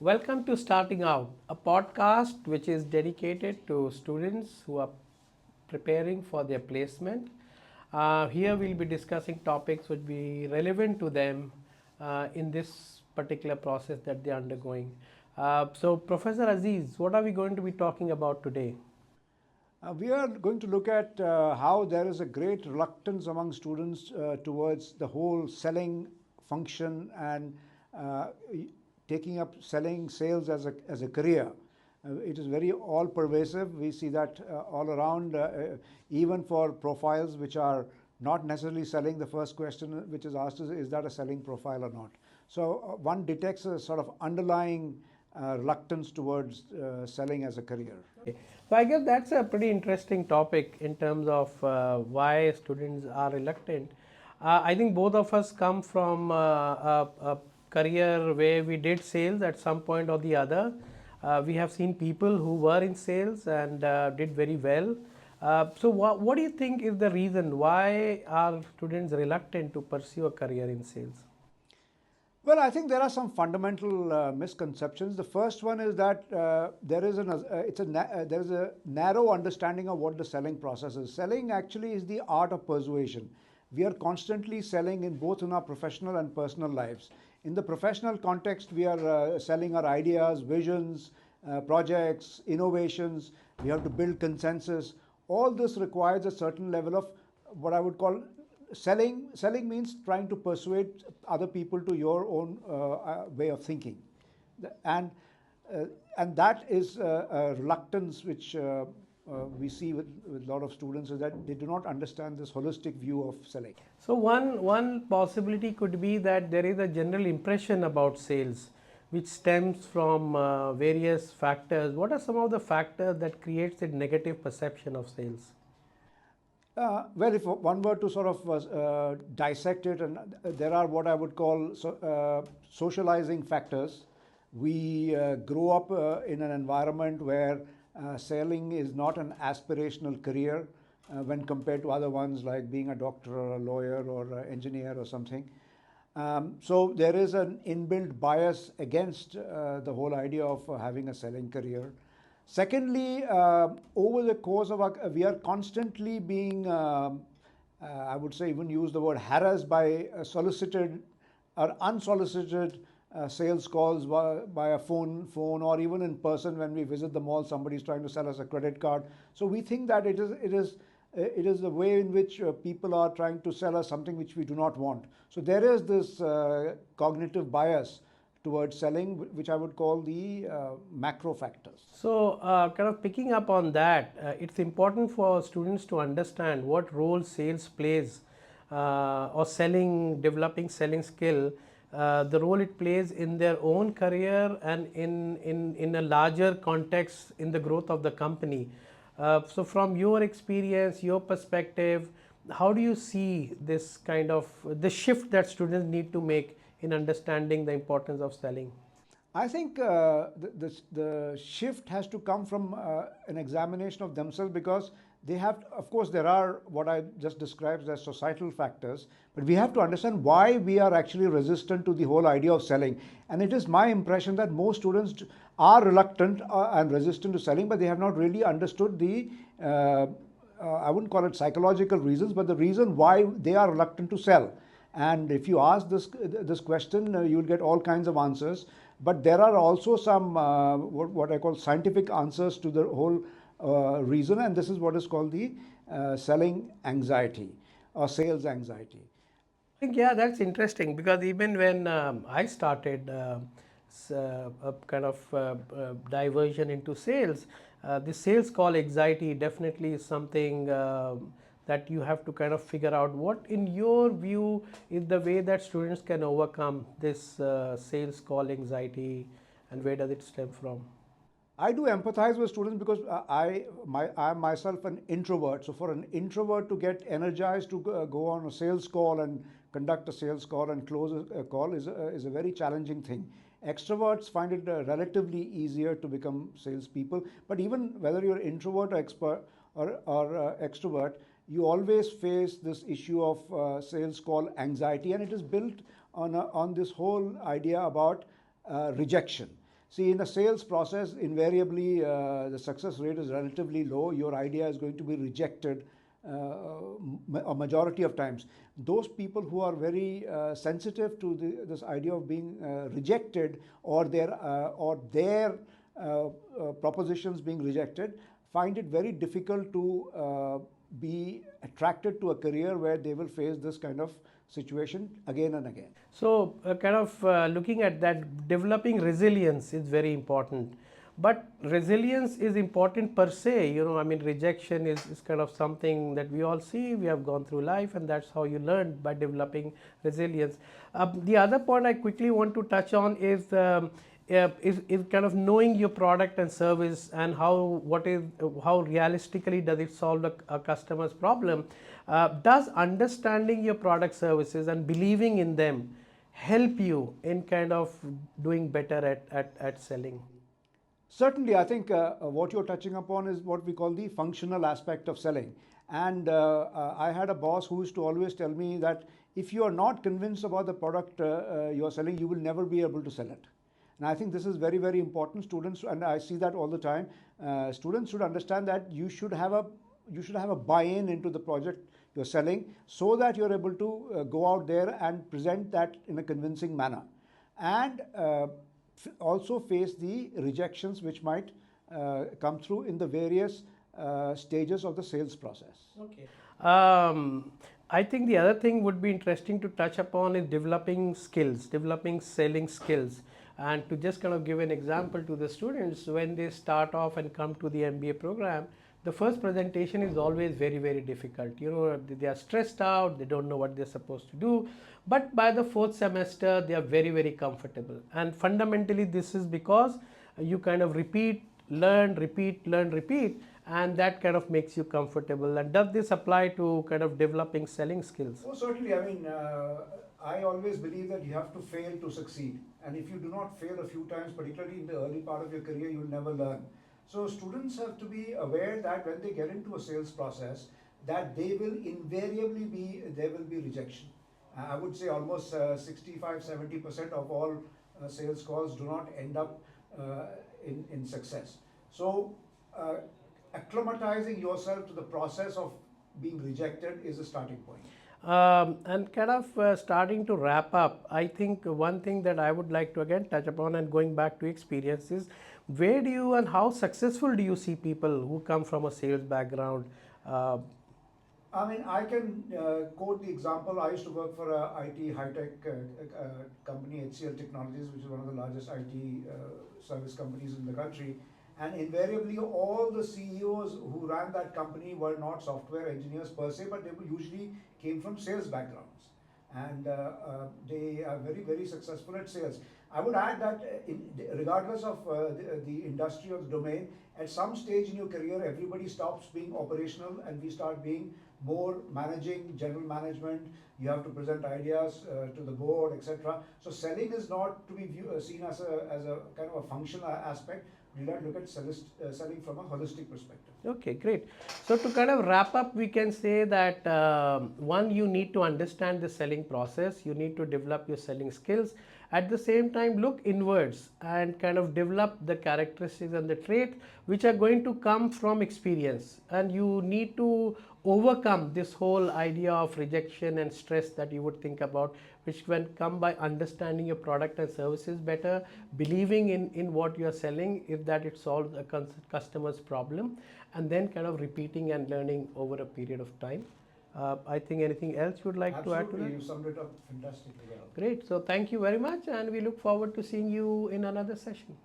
Welcome to Starting Out, a podcast which is dedicated to students who are preparing for their placement. Here we'll be discussing topics which be relevant to them in this particular process that they are undergoing. So, Professor Aziz, what are we going to be talking about today? We are going to look at how there is a great reluctance among students towards the whole selling function and taking up selling sales as a career. It is very all pervasive. We see that all around, even for profiles which are not necessarily selling. The first question which is asked is that a selling profile or not? So one detects a sort of underlying reluctance towards selling as a career. Okay. So I guess that's a pretty interesting topic in terms of why students are reluctant. I think both of us come from a career where we did sales at some point or the other. We have seen people who were in sales and did very well. So what do you think is the reason why are students reluctant to pursue a career in sales? Well, I think there are some fundamental misconceptions. The first one is that there is a narrow understanding of what the selling process is. Selling actually is the art of persuasion. We are constantly selling in both in our professional and personal lives. In the professional context, we are selling our ideas, visions, projects, innovations. We have to build consensus. All this requires a certain level of what I would call selling means trying to persuade other people to your own way of thinking, and that is a reluctance which we see with a lot of students, is that they do not understand this holistic view of selling. So one possibility could be that there is a general impression about sales which stems from various factors. What are some of the factors that creates a negative perception of sales? Well, if one were to sort of dissect it, and there are what I would call socializing factors. We grow up in an environment where selling is not an aspirational career when compared to other ones like being a doctor or a lawyer or an engineer or something. So there is an inbuilt bias against the whole idea of having a selling career. Secondly, over the course of we are constantly being, I would say, even use the word harassed by solicited or unsolicited sales calls by a phone, or even in person when we visit the mall. Somebody is trying to sell us a credit card. So we think that it is the way in which people are trying to sell us something which we do not want. So there is this cognitive bias towards selling, which I would call the macro factors. So, kind of picking up on that, it's important for students to understand what role sales plays or developing selling skill, the role it plays in their own career and in a larger context in the growth of the company. So, from your experience, your perspective, how do you see this kind of the shift that students need to make in understanding the importance of selling? I think the shift has to come from an examination of themselves, because they have, of course, there are what I just described as societal factors, but we have to understand why we are actually resistant to the whole idea of selling. And it is my impression that most students are reluctant and resistant to selling, but they have not really understood the I wouldn't call it psychological reasons, but the reason why they are reluctant to sell. And if you ask this question, you'll get all kinds of answers. But there are also some what I call scientific answers to the whole reason, and this is what is called the selling anxiety or sales anxiety. I think, yeah, that's interesting, because even when I started a kind of diversion into sales, the sales call anxiety definitely is something that you have to kind of figure out what, in your view, is the way that students can overcome this sales call anxiety, and where does it stem from? I do empathize with students because I am myself an introvert. So for an introvert to get energized to go on a sales call and conduct a sales call and close a call is a very challenging thing. Extroverts find it relatively easier to become salespeople. But even whether you're introvert or expert or extrovert, you always face this issue of sales call anxiety, and it is built on this whole idea about rejection. See, in a sales process, invariably the success rate is relatively low. Your idea is going to be rejected a majority of times. Those people who are very sensitive to this idea of being rejected, or their propositions being rejected, find it very difficult to be attracted to a career where they will face this kind of situation again and again. So, looking at that, developing resilience is very important. But resilience is important per se, I mean, rejection is kind of something that we all see, we have gone through life, and that's how you learn, by developing resilience. The other point I quickly want to touch on is kind of knowing your product and service, and how realistically does it solve a customer's problem. Does understanding your product services and believing in them help you in kind of doing better at selling? Certainly, I think what you're touching upon is what we call the functional aspect of selling. And I had a boss who used to always tell me that if you are not convinced about the product you're selling, you will never be able to sell it. And I think this is very, very important. Students, and I see that all the time, students should understand that you should have a buy-in into the project you're selling, so that you're able to go out there and present that in a convincing manner, and also face the rejections which might come through in the various stages of the sales process. Okay. I think the other thing would be interesting to touch upon is developing skills, developing selling skills. And to just kind of give an example to the students, when they start off and come to the MBA program, the first presentation is always very, very difficult. They are stressed out, they don't know what they're supposed to do. But by the fourth semester, they are very, very comfortable. And fundamentally, this is because you kind of learn, repeat, and that kind of makes you comfortable. And does this apply to kind of developing selling skills? Oh, certainly. I mean, I always believe that you have to fail to succeed. And if you do not fail a few times, particularly in the early part of your career, you will never learn. So students have to be aware that when they get into a sales process, that there will be rejection. I would say almost 65-70% of all sales calls do not end up in success. So acclimatizing yourself to the process of being rejected is a starting point. And kind of starting to wrap up, I think one thing that I would like to again touch upon, and going back to experiences, where do you and how successful do you see people who come from a sales background? I mean, I can quote the example. I used to work for a IT high-tech company, HCL Technologies, which is one of the largest IT service companies in the country. And invariably, all the CEOs who ran that company were not software engineers per se, but they usually came from sales backgrounds. And they are very, very successful at sales. I would add that regardless of the industry or the domain, at some stage in your career, everybody stops being operational and we start being more managing, general management. You have to present ideas to the board, etc. So selling is not to be seen as a kind of a functional aspect. We look at selling from a holistic perspective. Okay, great. So to kind of wrap up, we can say that one, you need to understand the selling process, you need to develop your selling skills. At the same time, look inwards and kind of develop the characteristics and the traits which are going to come from experience. And you need to overcome this whole idea of rejection and stress that you would think about, which can come by understanding your product and services better, believing in what you are selling, if that it solves a customer's problem, and then kind of repeating and learning over a period of time. I think anything else you would like to add to that? Absolutely, you summed it up fantastically well. Great. So thank you very much, and we look forward to seeing you in another session.